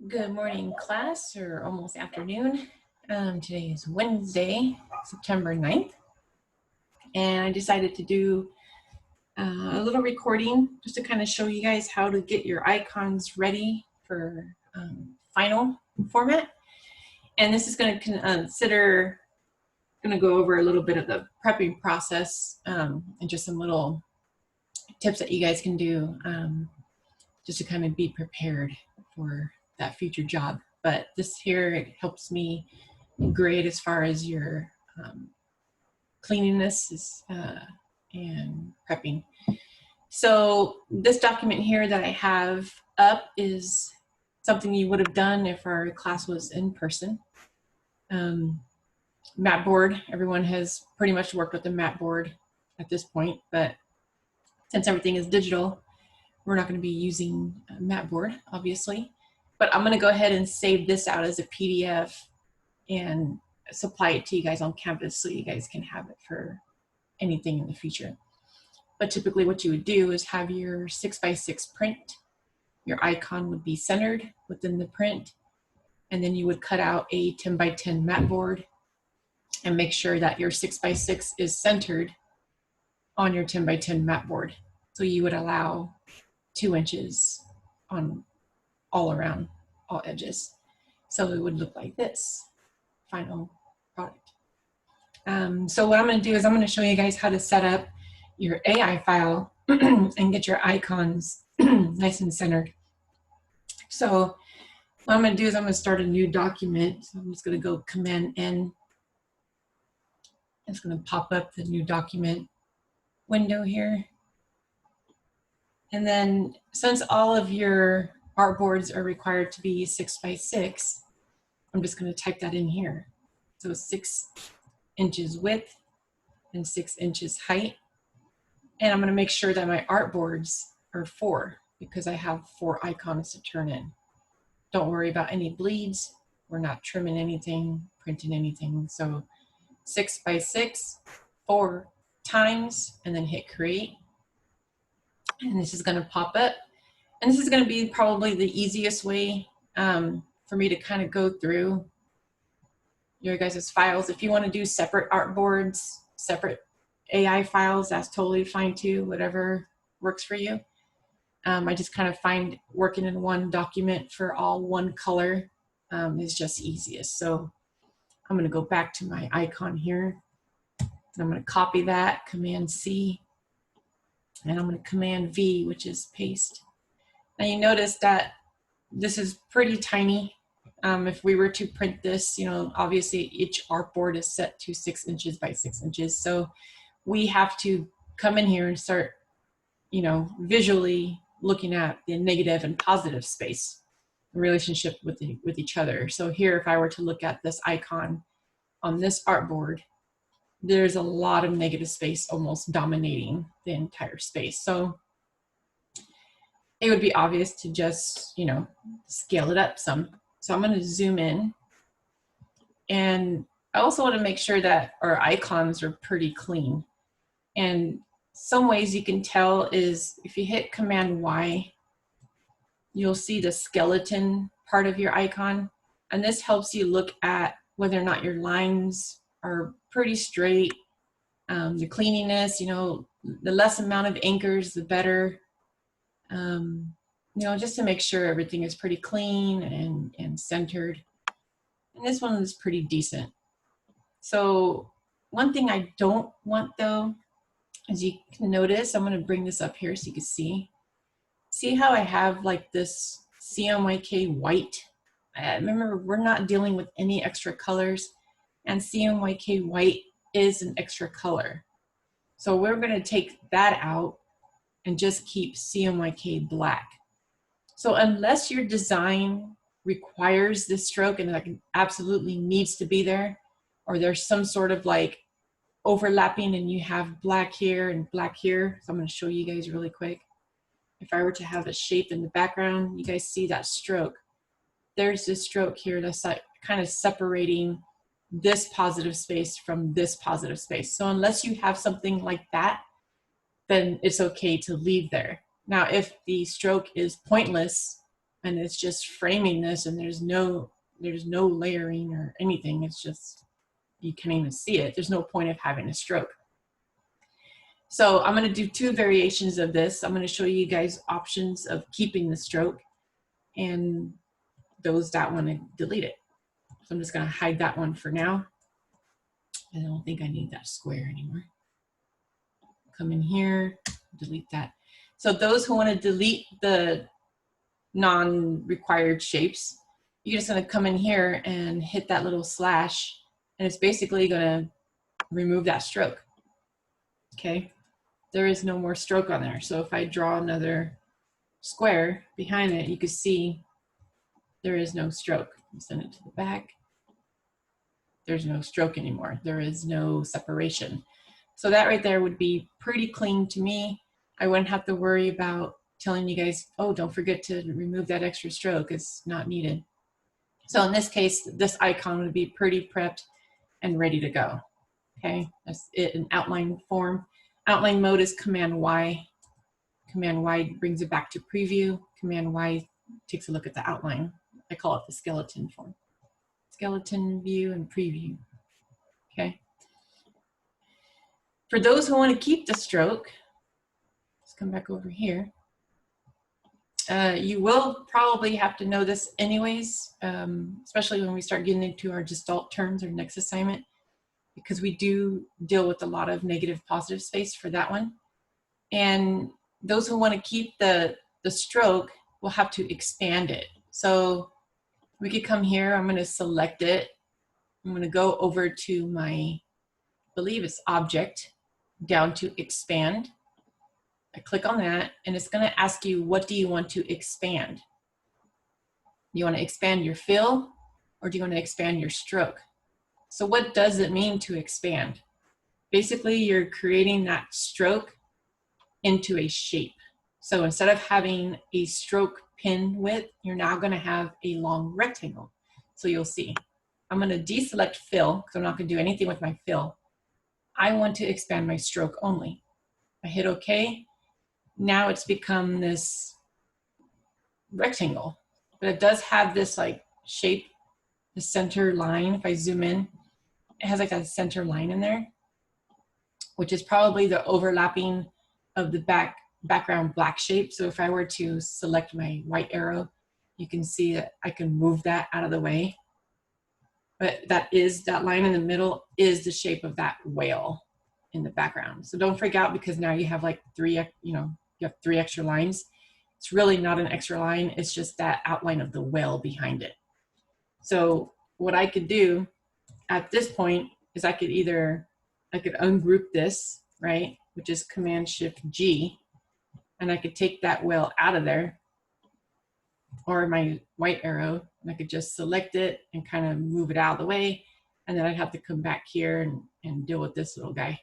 Good morning, class, or almost afternoon. Today is Wednesday, September 9th, and I decided to do a little recording just to kind of show you guys how to get your icons ready for final format. And this is going to go over a little bit of the prepping process and just some little tips that you guys can do just to kind of be prepared for that future job. But this here, it helps me grade as far as your cleanliness and prepping. So this document here that I have up is something you would have done if our class was in person. Mat board, everyone has pretty much worked with the mat board at this point, but since everything is digital, we're not going to be using a mat board, obviously. But I'm going to go ahead and save this out as a PDF and supply it to you guys on campus so you guys can have it for anything in the future. But typically what you would do is have your 6x6 print. Your icon would be centered within the print, and then you would cut out a 10x10 mat board and make sure that your 6x6 is centered on your 10x10 mat board. So you would allow 2 inches on all around, all edges. So it would look like this final product. So what I'm going to do is I'm going to show you guys how to set up your AI file and get your icons nice and centered. So what I'm going to do is I'm going to start a new document. So I'm just going to go Command N. It's going to pop up the new document window here. And then since all of your artboards are required to be 6x6, I'm just going to type that in here. So 6 inches width and 6 inches height. And I'm going to make sure that my artboards are 4 because I have 4 icons to turn in. Don't worry about any bleeds. We're not trimming anything, printing anything. So 6x6, 4 times, and then hit create. And this is going to pop up. And this is going to be probably the easiest way for me to kind of go through your guys' files. If you want to do separate artboards, separate AI files, that's totally fine too, whatever works for you. I just kind of find working in one document for all one color is just easiest. So I'm going to go back to my icon here. And I'm going to copy that, Command C, and I'm going to Command V, which is paste. Now you notice that this is pretty tiny. If we were to print this, obviously each artboard is set to 6 inches by 6 inches. So we have to come in here and start, visually looking at the negative and positive space relationship with each other. So here, if I were to look at this icon on this artboard, there's a lot of negative space almost dominating the entire space. So it would be obvious to just, scale it up some. So I'm going to zoom in. And I also want to make sure that our icons are pretty clean. And some ways you can tell is if you hit Command Y, you'll see the skeleton part of your icon. And this helps you look at whether or not your lines are pretty straight, the cleanliness, the less amount of anchors, the better. Just to make sure everything is pretty clean and centered. And this one is pretty decent. So one thing I don't want though, as you can notice, I'm going to bring this up here so you can see. See how I have like this CMYK white? Remember, we're not dealing with any extra colors, and CMYK white is an extra color. So we're going to take that out and just keep CMYK black. So unless your design requires this stroke and like absolutely needs to be there, or there's some sort of like overlapping and you have black here and black here. So I'm going to show you guys really quick. If I were to have a shape in the background, you guys see that stroke. There's this stroke here that's like kind of separating this positive space from this positive space. So unless you have something like that, then it's okay to leave there. Now, if the stroke is pointless and it's just framing this, and there's no layering or anything. It's just, you can't even see it. There's no point of having a stroke. So I'm going to do two variations of this. I'm going to show you guys options of keeping the stroke and those that want to delete it. So I'm just going to hide that one for now. I don't think I need that square anymore. Come in here, delete that. So those who want to delete the non-required shapes, you're just going to come in here and hit that little slash, and it's basically going to remove that stroke. Okay, there is no more stroke on there. So if I draw another square behind it, you can see there is no stroke. Send it to the back. There's no stroke anymore. There is no separation. So that right there would be pretty clean to me. I wouldn't have to worry about telling you guys, oh, don't forget to remove that extra stroke. It's not needed. So in this case, this icon would be pretty prepped and ready to go. Okay, that's it in outline form. Outline mode is Command Y. Command Y brings it back to preview. Command Y takes a look at the outline. I call it the skeleton form. Skeleton view and preview. Okay. For those who want to keep the stroke, let's come back over here. You will probably have to know this anyways, especially when we start getting into our gestalt terms or next assignment, because we do deal with a lot of negative positive space for that one. And those who want to keep the stroke will have to expand it. So we could come here, I'm going to select it. I'm going to go over to my, I believe it's object, down to expand. I click on that, and it's going to ask you, what do you want to expand? You want to expand your fill, or do you want to expand your stroke? So what does it mean to expand? Basically, you're creating that stroke into a shape. So instead of having a stroke pin width, you're now going to have a long rectangle. So you'll see. I'm going to deselect fill because I'm not going to do anything with my fill. I want to expand my stroke only. I hit OK. Now it's become this rectangle, but it does have this like shape, the center line. If I zoom in, it has like a center line in there, which is probably the overlapping of the background black shape. So if I were to select my white arrow, you can see that I can move that out of the way. But that line in the middle is the shape of that whale in the background. So don't freak out because now you have like you have 3 extra lines. It's really not an extra line. It's just that outline of the whale behind it. So what I could do at this point is I could ungroup this, right? Which is Command-Shift-G, and I could take that whale out of there, or my white arrow, and I could just select it and kind of move it out of the way, and then I'd have to come back here and deal with this little guy.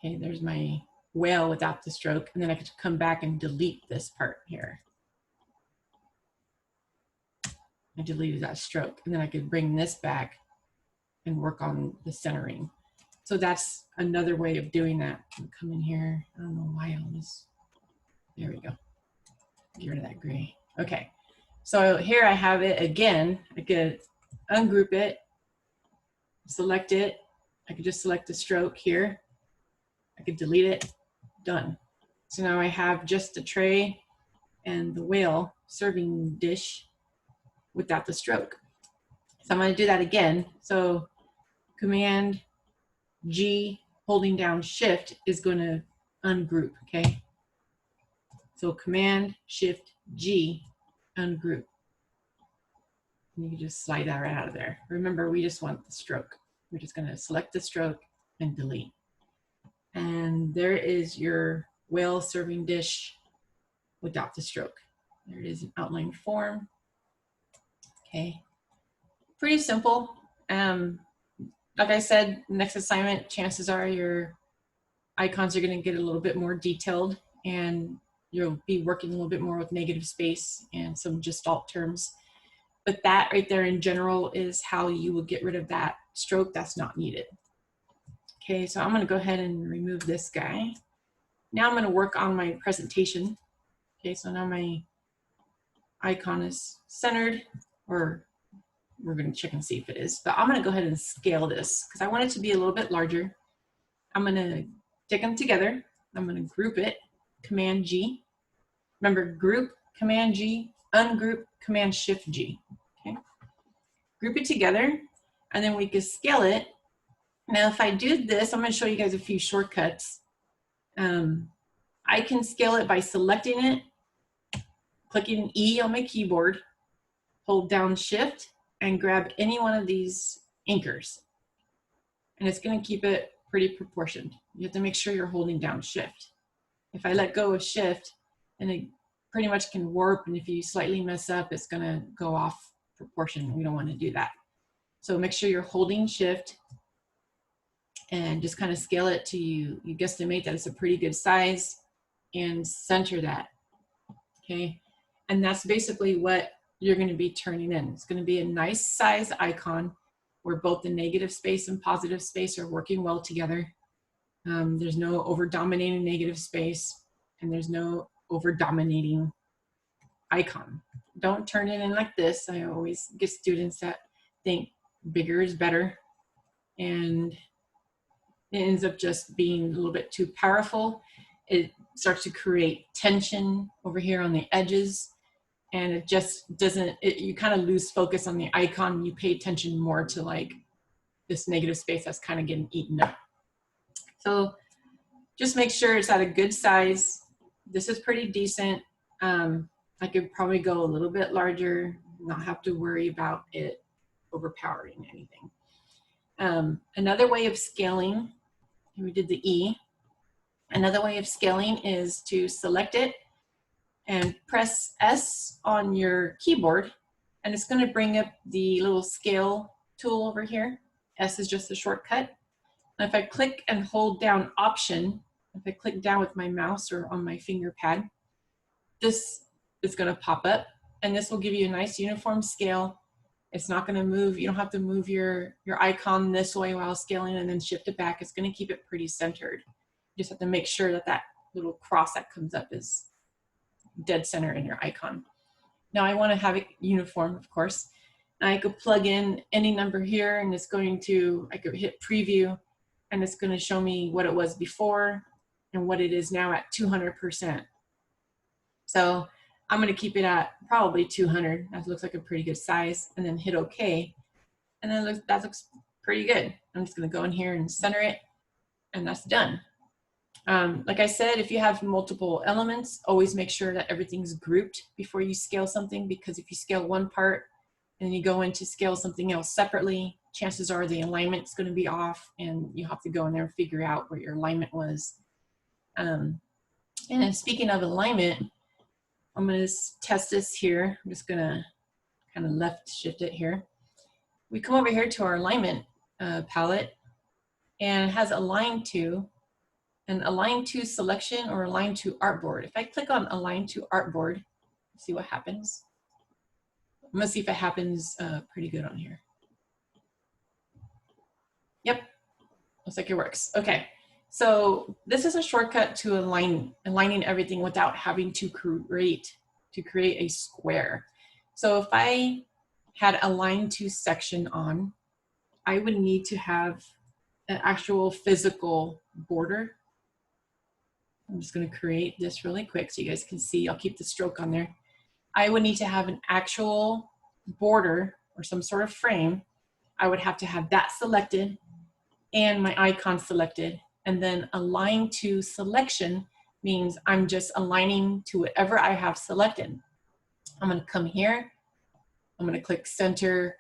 Okay, there's my whale without the stroke, and then I could come back and delete this part here. I deleted that stroke, and then I could bring this back and work on the centering. So that's another way of doing that. Come in here. I don't know why on this. There we go. Get rid of that gray. Okay. So here I have it again. I could ungroup it, select it. I could just select the stroke here. I could delete it. Done. So now I have just the tray and the whale serving dish without the stroke. So I'm going to do that again. So Command G holding down Shift is going to ungroup, okay? So Command Shift G, ungroup. And you can just slide that right out of there. Remember, we just want the stroke. We're just going to select the stroke and delete. And there is your whale serving dish without the stroke. There it is in outline form. Okay, pretty simple. Like I said, next assignment, chances are your icons are going to get a little bit more detailed, and you'll be working a little bit more with negative space and some gestalt terms. But that right there in general is how you will get rid of that stroke that's not needed. Okay, so I'm going to go ahead and remove this guy. Now I'm going to work on my presentation. Okay, so now my icon is centered, or we're going to check and see if it is, but I'm going to go ahead and scale this because I want it to be a little bit larger. I'm going to stick them together. I'm going to group it, Command G. Remember, group, Command G, ungroup, Command Shift G. Okay, group it together, and then we can scale it. Now, if I do this, I'm going to show you guys a few shortcuts. I can scale it by selecting it, clicking E on my keyboard, hold down Shift, and grab any one of these anchors. And it's going to keep it pretty proportioned. You have to make sure you're holding down Shift. If I let go of Shift, then it pretty much can warp, and if you slightly mess up, it's going to go off proportion. We don't want to do that. So make sure you're holding Shift and just kind of scale it to you guesstimate that it's a pretty good size, and center that. Okay, and that's basically what you're going to be turning in. It's going to be a nice size icon where both the negative space and positive space are working well together. There's no over dominating negative space, and there's no over dominating icon. Don't turn it in like this. I always get students that think bigger is better, and it ends up just being a little bit too powerful. It starts to create tension over here on the edges, and it just doesn't, you kind of lose focus on the icon. You pay attention more to like this negative space that's kind of getting eaten up. So just make sure it's at a good size. This is pretty decent. I could probably go a little bit larger, not have to worry about it overpowering anything. Another way of scaling, we did the E. Another way of scaling is to select it and press S on your keyboard, and it's going to bring up the little scale tool over here. S is just a shortcut. And if I click and hold down Option, if I click down with my mouse or on my finger pad, this is going to pop up, and this will give you a nice uniform scale. It's not going to move. You don't have to move your icon this way while scaling and then shift it back. It's going to keep it pretty centered. You just have to make sure that that little cross that comes up is dead center in your icon. Now I want to have it uniform, of course. And I could plug in any number here, and it's going to, I could hit preview, and it's going to show me what it was before and what it is now at 200%. So I'm going to keep it at probably 200. That looks like a pretty good size, and then hit OK. And then that looks pretty good. I'm just going to go in here and center it, and that's done. Like I said, if you have multiple elements, always make sure that everything's grouped before you scale something, because if you scale one part and you go in to scale something else separately, chances are the alignment's going to be off, and you have to go in there and figure out where your alignment was. And then speaking of alignment, I'm going to test this here. I'm just going to kind of left shift it here. We come over here to our alignment palette, and it has align to, and align to selection or align to artboard. If I click on align to artboard, see what happens. I'm going to see if it happens pretty good on here. Yep, looks like it works. Okay, so this is a shortcut to aligning everything without having to create a square. So if I had align to section on, I would need to have an actual physical border. I'm just going to create this really quick so you guys can see. I'll keep the stroke on there. I would need to have an actual border or some sort of frame. I would have to have that selected and my icon selected, and then align to selection means I'm just aligning to whatever I have selected. I'm going to come here. I'm going to click center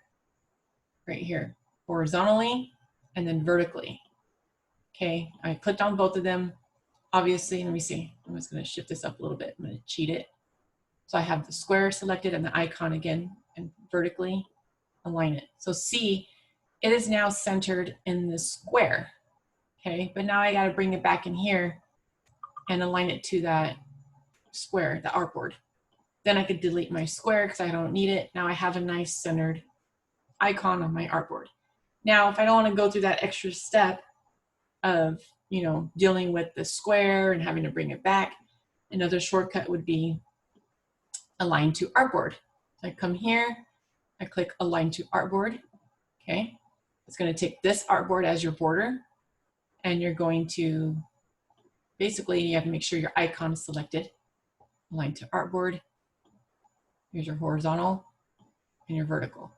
right here, horizontally and then vertically. Okay, I clicked on both of them. Obviously, let me see. I'm just going to shift this up a little bit. I'm going to cheat it. So I have the square selected and the icon again, and vertically align it. So see, it is now centered in the square. Okay, but now I got to bring it back in here and align it to that square, the artboard. Then I could delete my square because I don't need it. Now I have a nice centered icon on my artboard. Now, if I don't want to go through that extra step of, dealing with the square and having to bring it back, another shortcut would be align to artboard. So I come here, I click align to artboard, okay? It's gonna take this artboard as your border, and you're going to, basically you have to make sure your icon is selected, align to artboard. Here's your horizontal and your vertical.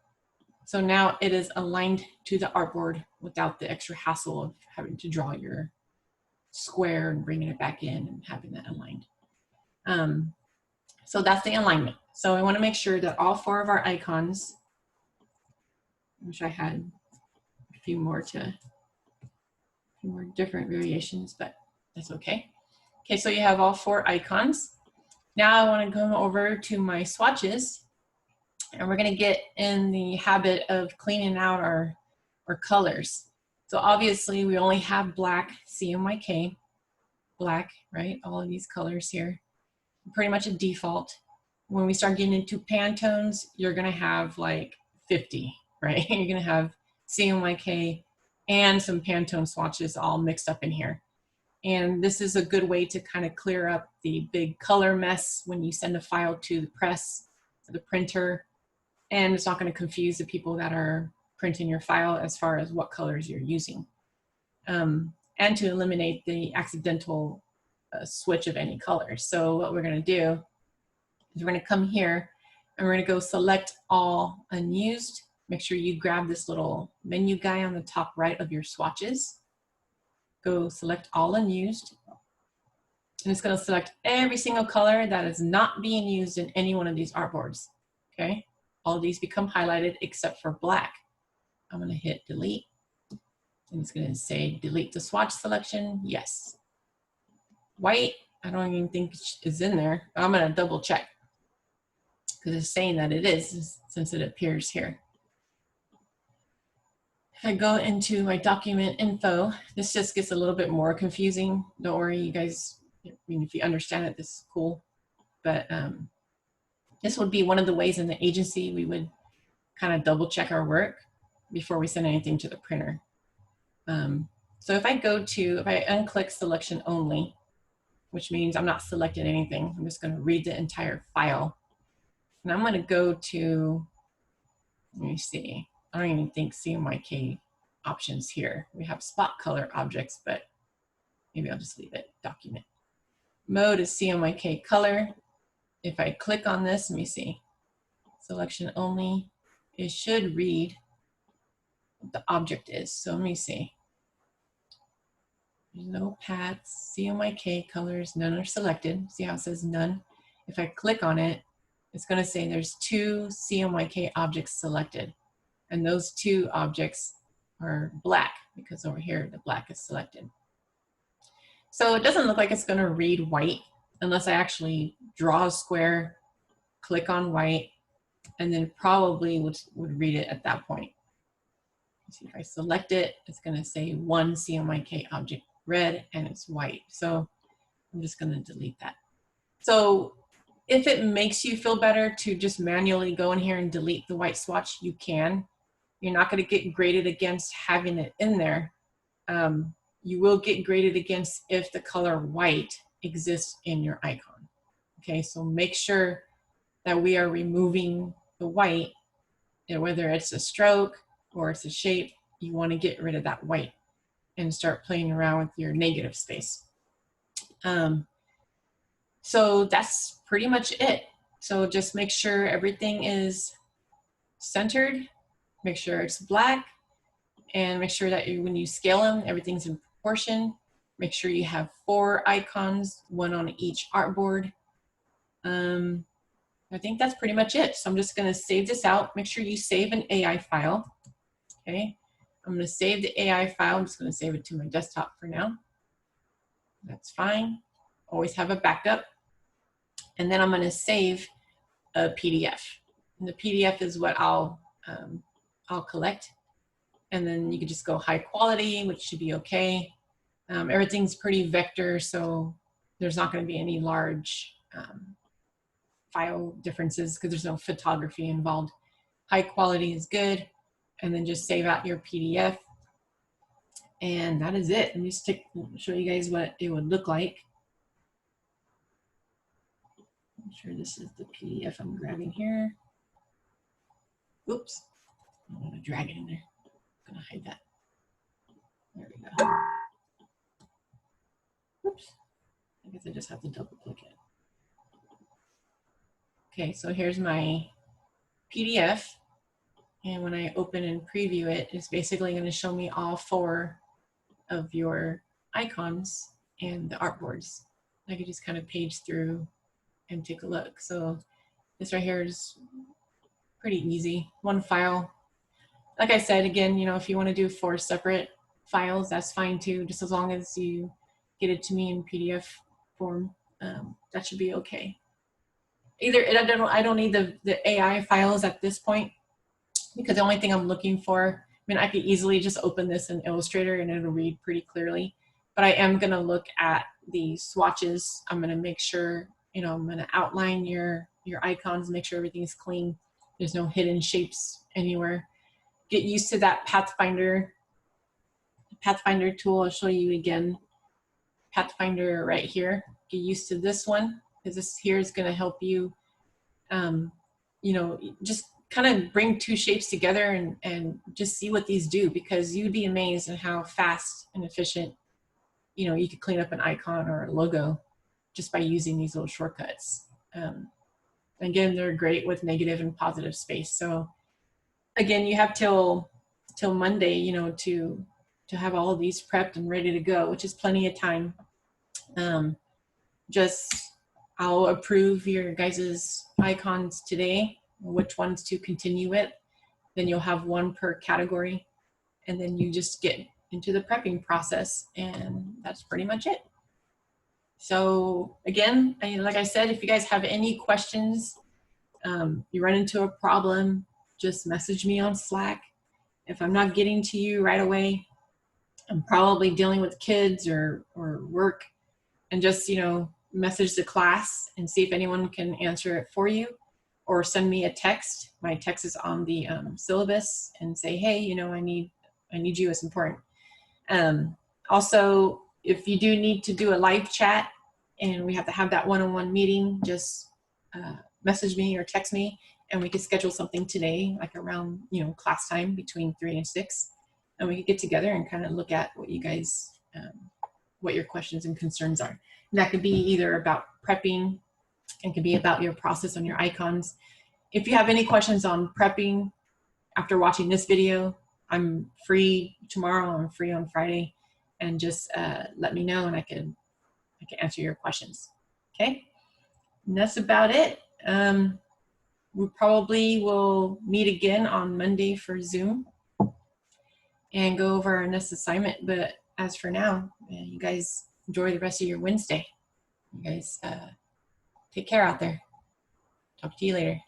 So now it is aligned to the artboard without the extra hassle of having to draw your square and bringing it back in and having that aligned. So that's the alignment. So I want to make sure that all 4 of our icons, I wish I had a few more different variations, but that's okay. Okay, so you have all 4 icons. Now I want to come over to my swatches, and we're going to get in the habit of cleaning out our colors. So obviously we only have black, CMYK, black, right? All of these colors here, pretty much a default. When we start getting into Pantones, you're going to have like 50, right? You're going to have CMYK and some Pantone swatches all mixed up in here. And this is a good way to kind of clear up the big color mess when you send a file to the press, the printer, and it's not going to confuse the people that are printing your file as far as what colors you're using. And to eliminate the accidental switch of any color. So what we're going to do is we're going to come here and we're going to go select all unused. Make sure you grab this little menu guy on the top right of your swatches. Go select all unused. And it's going to select every single color that is not being used in any one of these artboards. Okay? All of these become highlighted except for black. I'm going to hit delete. And it's going to say delete the swatch selection. Yes. White, I don't even think is in there. I'm going to double check because it's saying that it is since it appears here. If I go into my document info, this just gets a little bit more confusing. Don't worry, you guys, I mean, if you understand it, this is cool. But this would be one of the ways in the agency we would kind of double check our work before we send anything to the printer. So if I unclick selection only, which means I'm not selecting anything, I'm just going to read the entire file. And I'm going to go to, let me see, I don't even think CMYK options here. We have spot color objects, but maybe I'll just leave it, document. Mode is CMYK color. If I click on this, let me see, selection only, it should read what the object is. So let me see. There's no paths, CMYK colors, none are selected. See how it says none? If I click on it, it's going to say there's 2 CMYK objects selected. And those 2 objects are black because over here the black is selected. So it doesn't look like it's going to read white unless I actually draw a square, click on white, and then probably would read it at that point. See, if I select it, it's going to say 1 CMYK object red and it's white. So I'm just going to delete that. So if it makes you feel better to just manually go in here and delete the white swatch, you can. You're not going to get graded against having it in there. You will get graded against if the color white exists in your icon. Okay, so make sure that we are removing the white, and whether it's a stroke or it's a shape, you want to get rid of that white and start playing around with your negative space. So that's pretty much it. So just make sure everything is centered, make sure it's black, and make sure that when you scale them, everything's in proportion. Make sure you have 4 icons, 1 on each artboard. I think that's pretty much it. So I'm just going to save this out. Make sure you save an AI file. Okay, I'm going to save the AI file. I'm just going to save it to my desktop for now. That's fine. Always have a backup. And then I'm going to save a PDF. And the PDF is what I'll collect. And then you can just go high quality, which should be okay. Everything's pretty vector, so there's not going to be any large file differences because there's no photography involved. High quality is good. And then just save out your PDF. And that is it. Let me just show you guys what it would look like. I'm sure this is the PDF I'm grabbing here. Oops, I don't want to drag it in there. I'm gonna hide that. There we go. Oops, I guess I just have to double click it. Okay, so here's my PDF. And when I open and preview it, it's basically going to show me all 4 of your icons and the artboards. I could just kind of page through and take a look. So this right here is pretty easy. One file. Like I said, again, you know, if you want to do 4 separate files, that's fine too, just as long as you get it to me in PDF form. That should be okay. I don't need the AI files at this point, because the only thing I'm looking for, I mean, I could easily just open this in Illustrator and it'll read pretty clearly, but I am gonna look at the swatches. I'm gonna make sure, you know, I'm gonna outline your icons, make sure everything's clean. There's no hidden shapes anywhere. Get used to that Pathfinder tool. I'll show you again. Pathfinder right here. Get used to this one, because this here is gonna help you, you know, just kind of bring 2 shapes together and just see what these do, because you'd be amazed at how fast and efficient, you know, you could clean up an icon or a logo just by using these little shortcuts. Again, they're great with negative and positive space. So again, you have till Monday, you know, to have all of these prepped and ready to go, which is plenty of time. I'll approve your guys's icons today, which ones to continue with. Then you'll have 1 per category, and then you just get into the prepping process, and that's pretty much it. So again, like I said, if you guys have any questions, you run into a problem, just message me on Slack. If I'm not getting to you right away, I'm probably dealing with kids or work, and just, you know, message the class and see if anyone can answer it for you, or send me a text. My text is on the syllabus, and say, hey, you know, I need you, it's important. Also, if you do need to do a live chat and we have to have that one-on-one meeting, just message me or text me, and we could schedule something today, like around, you know, class time between 3 and 6, and we could get together and kind of look at what you guys, what your questions and concerns are. And that could be either about prepping, it could be about your process on your icons. If you have any questions on prepping after watching this video, I'm free tomorrow, I'm free on Friday, and just let me know and I can answer your questions. Okay, and that's about it. We probably will meet again on Monday for Zoom and go over our next assignment. But as for now, you guys enjoy the rest of your Wednesday. You guys take care out there. Talk to you later.